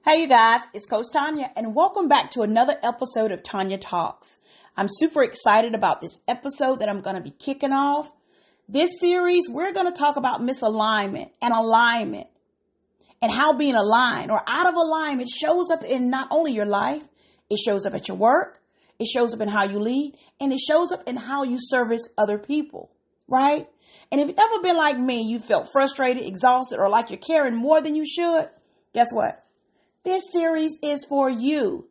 Hey you guys, it's Coach Tonia and welcome back to another episode of Tonia Talks. I'm super excited about this episode that I'm going to be kicking off. This series, we're going to talk about misalignment and alignment and how being aligned or out of alignment shows up in not only your life, it shows up at your work, it shows up in how you lead, and it shows up in how you service other people, right? And if you've ever been like me, you felt frustrated, exhausted, or like you're carrying more than you should, guess what? This series is for you.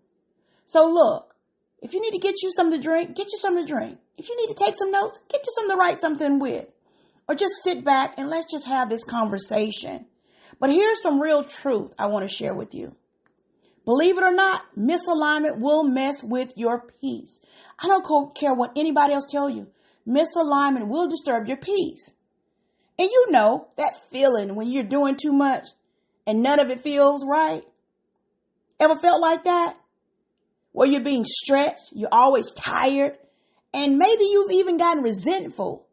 So look, if you need to get you something to drink, get you something to drink. If you need to take some notes, get you something to write something with. Or just sit back and let's just have this conversation. But here's some real truth I want to share with you. Believe it or not, misalignment will mess with your peace. I don't care what anybody else tell you. Misalignment will disturb your peace. And you know that feeling when you're doing too much and none of it feels right. Ever felt like that? Where you're being stretched, you're always tired, and maybe you've even gotten resentful.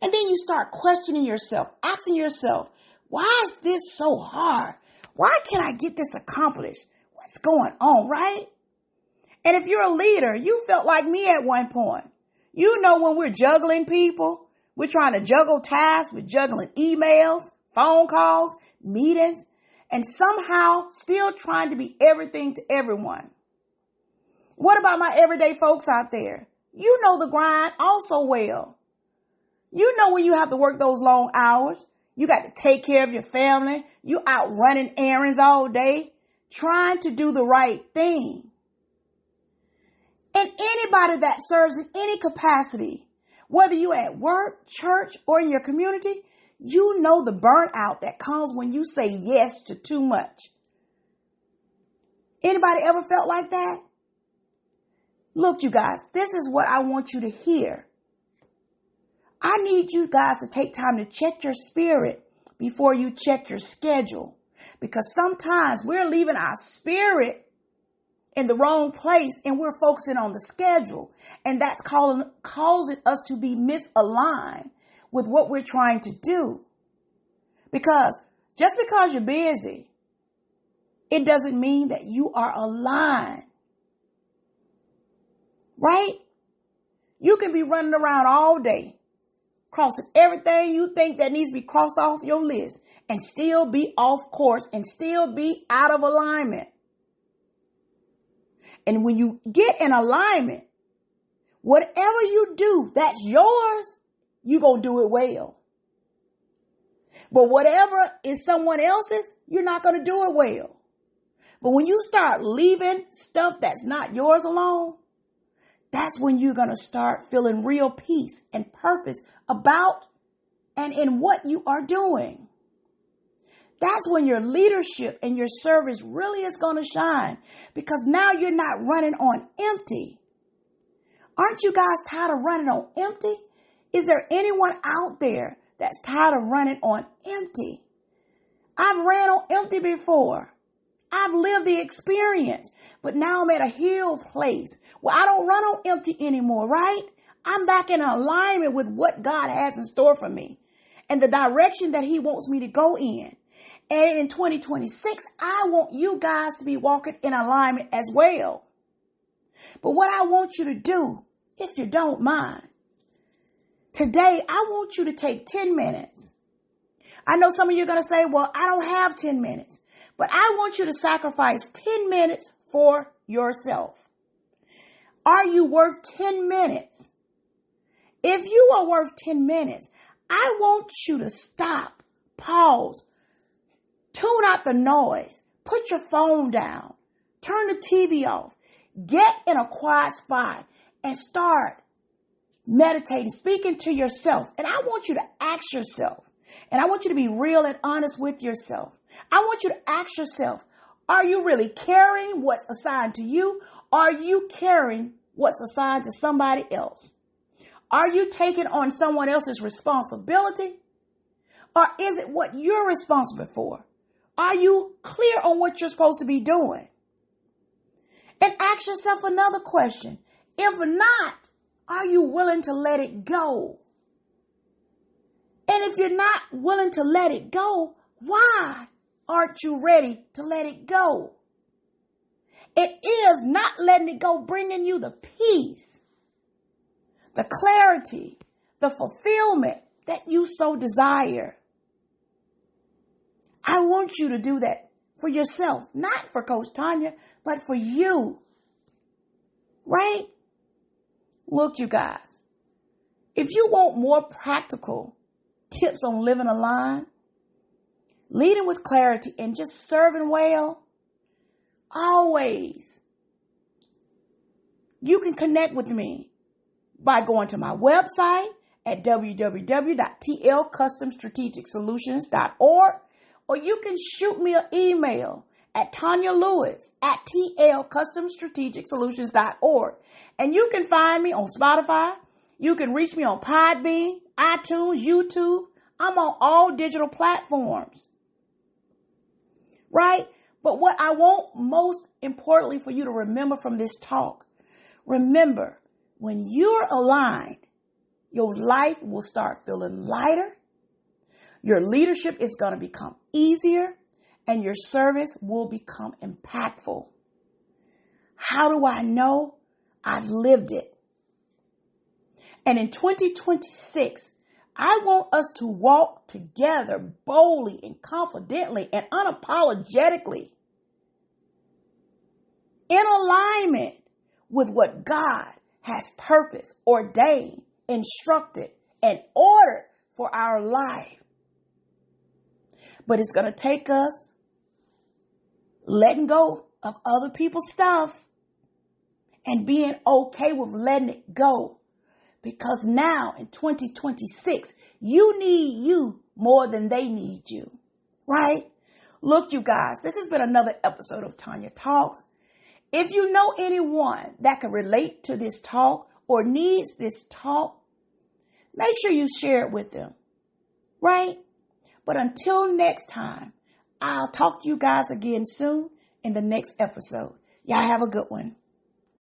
And then you start questioning yourself, asking yourself, why is this so hard? Why can't I get this accomplished? What's going on, right? And if you're a leader, you felt like me at one point. You know when we're juggling people, we're trying to juggle tasks, we're juggling emails, phone calls, meetings, and somehow still trying to be everything to everyone. What about my everyday folks out there? You know the grind also well. You know when you have to work those long hours. You got to take care of your family. You out running errands all day, trying to do the right thing. And anybody that serves in any capacity, whether you're at work, church, or in your community, you know the burnout that comes when you say yes to too much. Anybody ever felt like that? Look, you guys, this is what I want you to hear. I need you guys to take time to check your spirit before you check your schedule. Because sometimes we're leaving our spirit in the wrong place and we're focusing on the schedule. And that's causing us to be misaligned with what we're trying to do. Because just because you're busy, it doesn't mean that you are aligned. Right? You can be running around all day, crossing everything you think that needs to be crossed off your list and still be off course and still be out of alignment. And when you get in alignment, whatever you do, that's yours. You're going to do it well. But whatever is someone else's, you're not going to do it well. But when you start leaving stuff that's not yours alone, that's when you're going to start feeling real peace and purpose about and in what you are doing. That's when your leadership and your service really is going to shine, because now you're not running on empty. Aren't you guys tired of running on empty? Is there anyone out there that's tired of running on empty? I've ran on empty before. I've lived the experience, but now I'm at a healed place where I don't run on empty anymore, right? I'm back in alignment with what God has in store for me and the direction that He wants me to go in. And in 2026, I want you guys to be walking in alignment as well. But what I want you to do, if you don't mind, today, I want you to take 10 minutes. I know some of you are going to say, well, I don't have 10 minutes, but I want you to sacrifice 10 minutes for yourself. Are you worth 10 minutes? If you are worth 10 minutes, I want you to stop, pause, tune out the noise, put your phone down, turn the TV off, get in a quiet spot and start meditating, speaking to yourself. And I want you to ask yourself, and I want you to be real and honest with yourself. I want you to ask yourself, are you really carrying what's assigned to you? Are you carrying what's assigned to somebody else? Are you taking on someone else's responsibility? Or is it what you're responsible for? Are you clear on what you're supposed to be doing? And ask yourself another question. If not, are you willing to let it go? And if you're not willing to let it go, why aren't you ready to let it go? It is not letting it go, bringing you the peace, the clarity, the fulfillment that you so desire. I want you to do that for yourself, not for Coach Tonia, but for you. Right? Look, you guys, if you want more practical tips on living aligned, leading with clarity, and just serving well, always, you can connect with me by going to my website at www.tlcustomstrategicsolutions.org, or you can shoot me an email at tonialewis@tlcustomstrategicsolutions.org. And you can find me on Spotify. You can reach me on Podbean, iTunes, YouTube. I'm on all digital platforms. Right? But what I want most importantly for you to remember from this talk, remember, when you're aligned, your life will start feeling lighter. Your leadership is going to become easier, and your service will become impactful. How do I know? I've lived it. And in 2026, I want us to walk together boldly and confidently and unapologetically in alignment with what God has purposed, ordained, instructed, and ordered for our life. But it's going to take us letting go of other people's stuff and being okay with letting it go. Because now in 2026, you need you more than they need you. Right? Look, you guys, this has been another episode of Tonia Talks. If you know anyone that can relate to this talk or needs this talk, make sure you share it with them. Right? But until next time, I'll talk to you guys again soon in the next episode. Y'all have a good one.